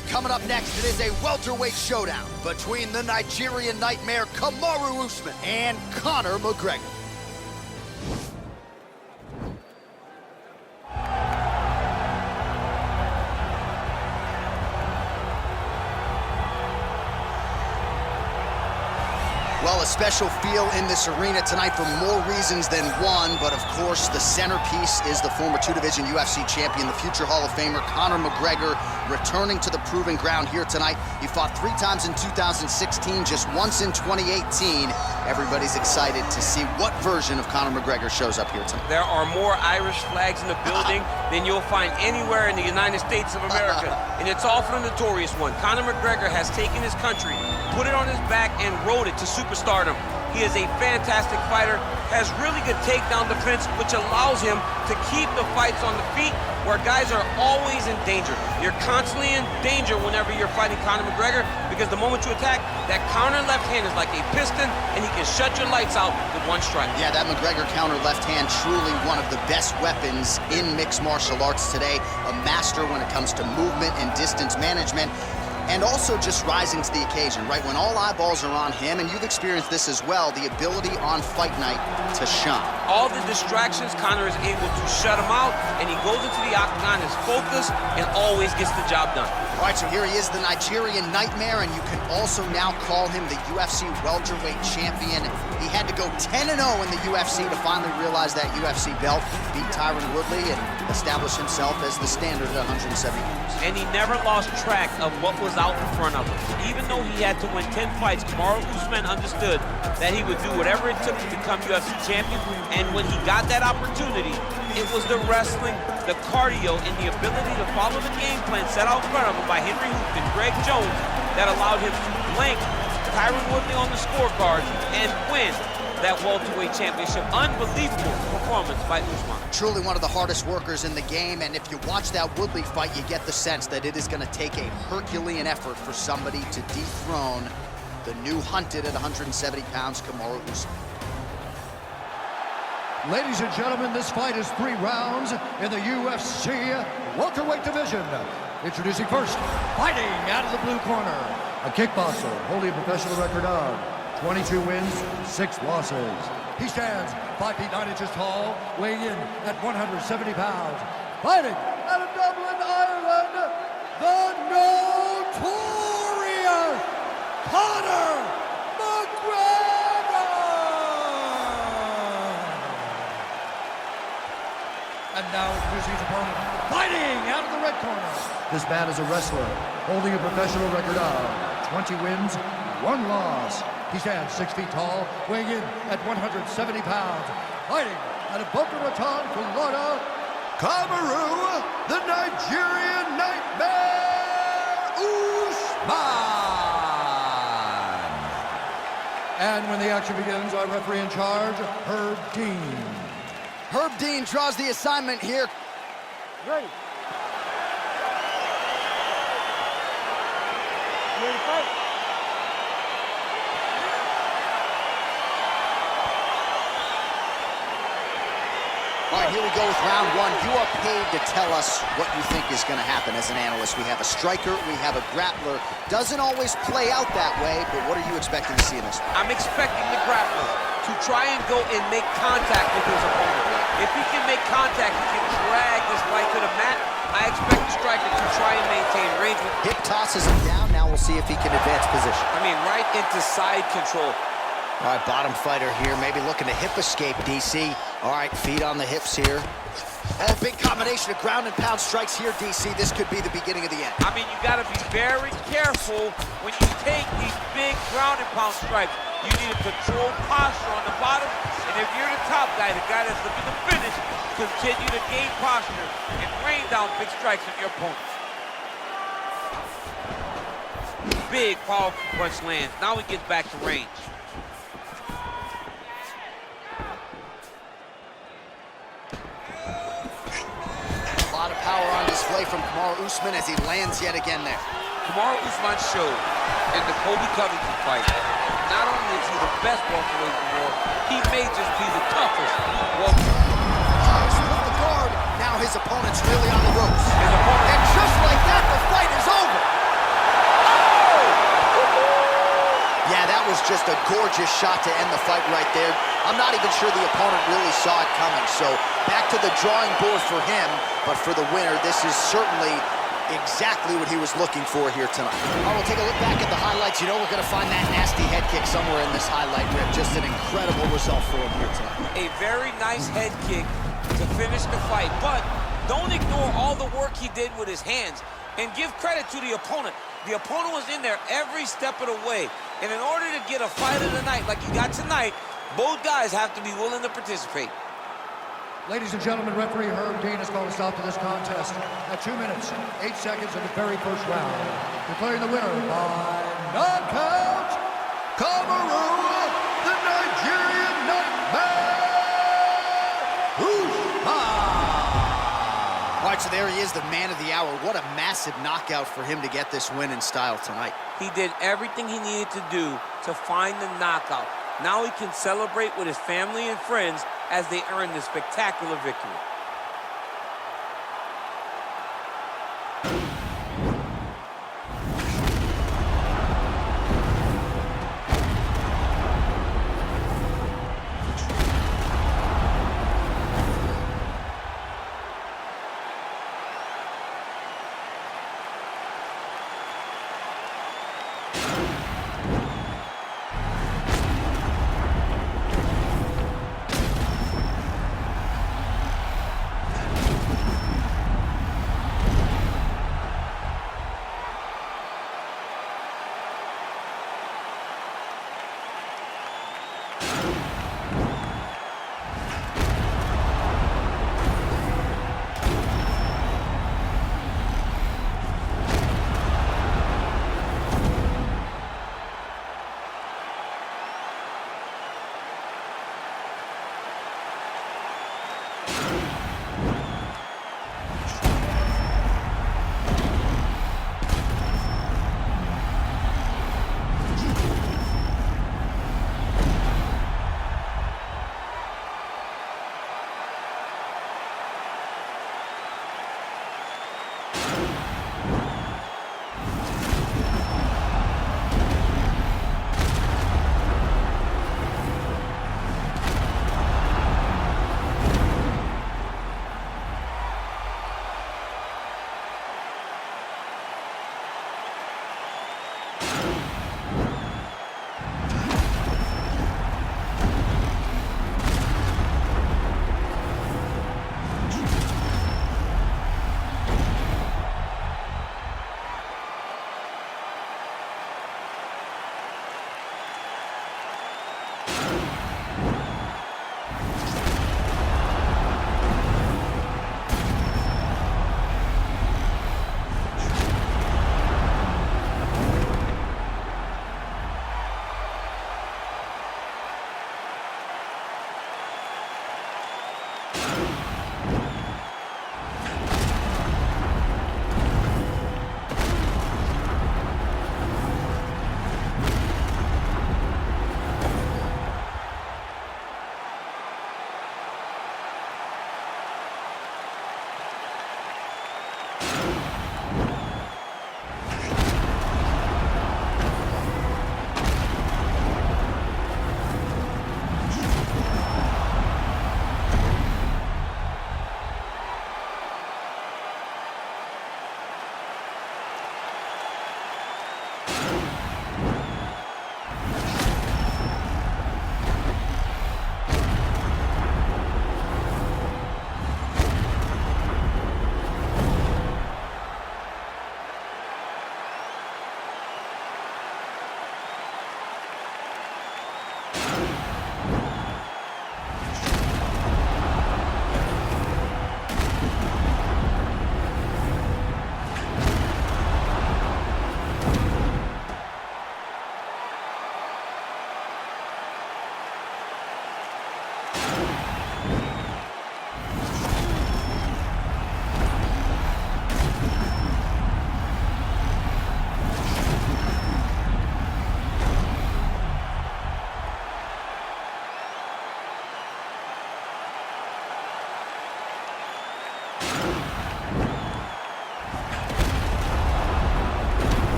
fight coming up next. It is a welterweight showdown between the Nigerian nightmare Kamaru Usman and Conor McGregor. Well, a special feel in this arena tonight for more reasons than one, but of course the centerpiece is the former two-division UFC champion, the future Hall of Famer Conor McGregor, returning to the proving ground here tonight. He fought 3 times in 2016, just once in 2018. Everybody's excited to see what version of Conor McGregor shows up here tonight. There are more Irish flags in the building than you'll find anywhere in the United States of America, and it's all for the notorious one. Conor McGregor has taken his country, put it on his back, and rode it to superstardom. He is a fantastic fighter, has really good takedown defense, which allows him to keep the fights on the feet where guys are always in danger. You're constantly in danger whenever you're fighting Conor McGregor, because the moment you attack, that counter left hand is like a piston, and he can shut your lights out with one strike. Yeah, that McGregor counter left hand, truly one of the best weapons in mixed martial arts today. A master when it comes to movement and distance management. And also just rising to the occasion, right? When all eyeballs are on him, and you've experienced this as well, the ability on fight night to shine. All the distractions, Conor is able to shut him out, and he goes into the octagon as focused and always gets the job done. All right, so here he is, the Nigerian nightmare, and you can also now call him the UFC welterweight champion. He had to go 10-0 in the UFC to finally realize that UFC belt, beat Tyron Woodley, and establish himself as the standard at 170 pounds. And he never lost track of what was out in front of him. Even though he had to win 10 fights, Kamaru Usman understood that he would do whatever it took to become UFC champion, and when he got that opportunity, it was the wrestling, the cardio, and the ability to follow the game plan set out in front of him by Henry Hooft and Greg Jones that allowed him to blank Tyron Woodley on the scorecard and win that welterweight championship. Unbelievable performance by Usman. Truly one of the hardest workers in the game, and if you watch that Woodley fight, you get the sense that it is going to take a Herculean effort for somebody to dethrone the new hunted at 170 pounds, Kamaru Usman. Ladies and gentlemen, this fight is 3 rounds in the UFC welterweight division. Introducing first, fighting out of the blue corner, a kickboxer holding a professional record of 22 wins, 6 losses. He stands 5 feet 9 inches tall, weighing in at 170 pounds. Fighting out of Dublin, Ireland, the notorious Conor McGregor! And now introducing his opponent, fighting out of the red corner. This man is a wrestler, holding a professional record of 20 wins, 1 loss. He stands 6 feet tall, weighing in at 170 pounds. Fighting out of Boca Raton, Florida, Kamaru, the Nigerian nightmare, Usman. And when the action begins, our referee in charge, Herb Dean. Herb Dean draws the assignment here. Ready. You ready to fight? All right, here we go with round 1. You are paid to tell us what you think is going to happen as an analyst. We have a striker, we have a grappler. Doesn't always play out that way, but what are you expecting to see in this one? I'm expecting the grappler to try and go and make contact with his opponent. If he can make contact, he can drag this fight to the mat. I expect the striker to try and maintain range. Hip tosses him down. Now we'll see if he can advance position. I mean, right into side control. All right, bottom fighter here, maybe looking to hip escape, DC. All right, feet on the hips here. Oh, big combination of ground and pound strikes here, DC. This could be the beginning of the end. I mean, you got to be very careful when you take these big ground and pound strikes. You need a controlled posture on the bottom, and if you're the top guy, the guy that's looking to finish, continue to gain posture and rain down big strikes on your opponent. Big, powerful punch lands. Now he gets back to range. A lot of power on display from Kamaru Usman as he lands yet again there. Kamaru Usman showed in the Kobe Covington fight, not only is he the best welterweight in the world, he may just be the toughest welterweight. Split the guard. Now his opponent's really on the ropes. And just like that, the fight is over. gorgeous shot to end the fight right there. I'm not even sure the opponent really saw it coming. So back to the drawing board for him, but for the winner, this is certainly exactly what he was looking for here tonight. All right, we'll take a look back at the highlights. You know we're going to find that nasty head kick somewhere in this highlight rip. Just an incredible result for him here tonight. A very nice head kick to finish the fight, but don't ignore all the work he did with his hands, and give credit to the opponent. The opponent was in there every step of the way, and in order to get a fight of the night like you got tonight, both guys have to be willing to participate. Ladies and gentlemen, referee Herb Dean has called a stop to this contest at 2 minutes, 8 seconds of the very first round. Declaring the winner by knockout, Kamaru, the Nigerian Nightmare Usman. All right, so there he is, the man of the hour. What a massive knockout for him to get this win in style tonight. He did everything he needed to do to find the knockout. Now he can celebrate with his family and friends as they earn this spectacular victory.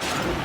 fight.